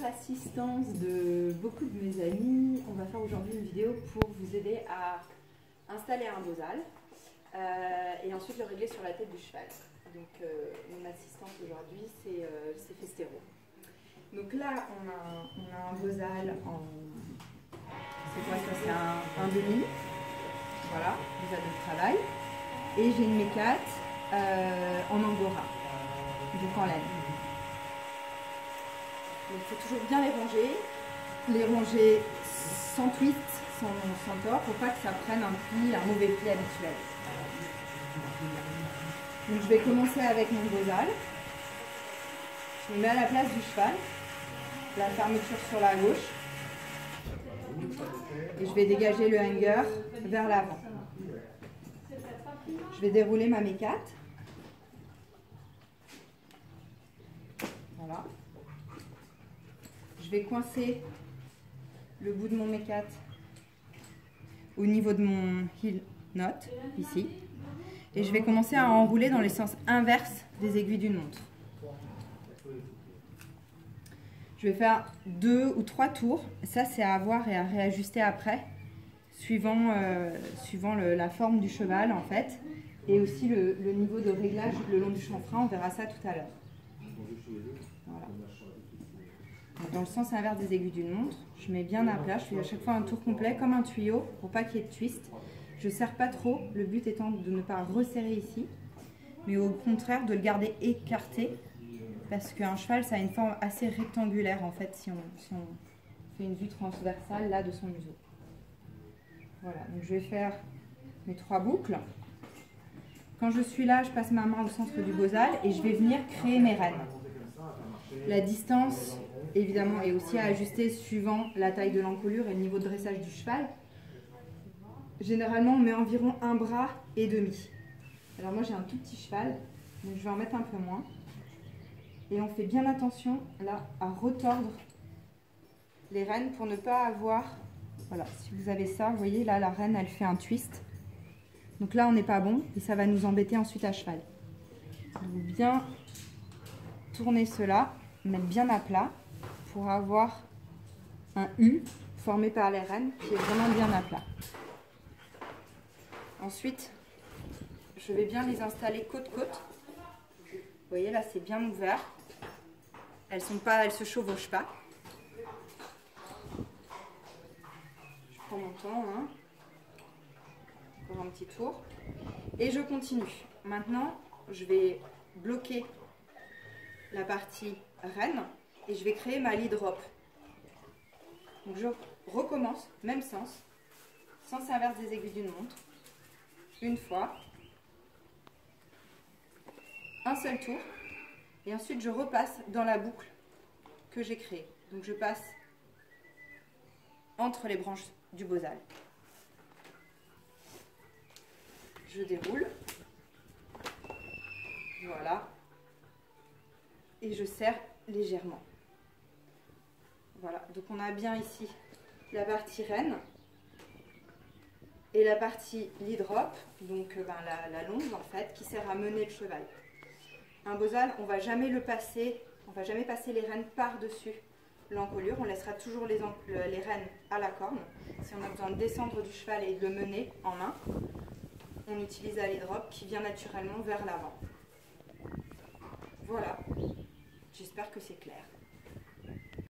l'assistance de beaucoup de mes amis, on va faire aujourd'hui une vidéo pour vous aider à installer un bozal et ensuite le régler sur la tête du cheval. Donc mon assistante aujourd'hui c'est Festero. Donc là on a un bozal en... C'est quoi ça? C'est un demi. Voilà, bozal de travail. Et j'ai une mécate en angora, donc en laine. Donc il faut toujours bien les ranger sans twist, sans tort, pour pas que ça prenne un mauvais pli habituel. Donc je vais commencer avec mon bozal. Je me mets à la place du cheval, la fermeture sur la gauche. Et je vais dégager le hanger vers l'avant. Je vais dérouler ma mécate. Voilà. Je vais coincer le bout de mon mécate au niveau de mon heel knot, ici. Et je vais commencer à enrouler dans les sens inverses des aiguilles d'une montre. Je vais faire 2 ou 3 tours. Ça, c'est à avoir et à réajuster après, suivant la forme du cheval, en fait. Et aussi le niveau de réglage le long du chanfrein. On verra ça tout à l'heure. Voilà. Dans le sens inverse des aiguilles d'une montre, je mets bien à plat. Je fais à chaque fois un tour complet comme un tuyau pour pas qu'il y ait de twist. Je ne serre pas trop, le but étant de ne pas resserrer ici, mais au contraire de le garder écarté, parce qu'un cheval ça a une forme assez rectangulaire en fait si on fait une vue transversale là de son museau. Voilà, donc je vais faire mes 3 boucles. Quand je suis là, je passe ma main au centre du bozal et je vais venir créer mes rênes. La distance évidemment est aussi à ajuster suivant la taille de l'encolure et le niveau de dressage du cheval. Généralement, on met environ 1 bras et demi. Alors moi, j'ai un tout petit cheval, donc je vais en mettre un peu moins. Et on fait bien attention, là, à retordre les rênes pour ne pas avoir... Voilà, si vous avez ça, vous voyez, là, la rêne, elle fait un twist. Donc là, on n'est pas bon et ça va nous embêter ensuite à cheval. Donc bien tourner cela, mettre bien à plat pour avoir un U formé par les rênes qui est vraiment bien à plat. Ensuite, je vais bien les installer côte-côte. Vous voyez, là, c'est bien ouvert. Elles se chevauchent pas. Je prends mon temps, hein. Encore un petit tour. Et je continue. Maintenant, je vais bloquer la partie reine et je vais créer ma lead rope. Donc, je recommence, même sens inverse des aiguilles d'une montre. Une fois, un seul tour, et ensuite je repasse dans la boucle que j'ai créée. Donc je passe entre les branches du bozal. Je déroule, voilà, et je serre légèrement. Voilà, donc on a bien ici la partie reine. Et la partie lead rope, donc la longe en fait, qui sert à mener le cheval. Un bozal, on ne va jamais le passer, on va jamais passer les rênes par-dessus l'encolure. On laissera toujours les rênes à la corne. Si on a besoin de descendre du cheval et de le mener en main, on utilise la lead rope qui vient naturellement vers l'avant. Voilà, j'espère que c'est clair.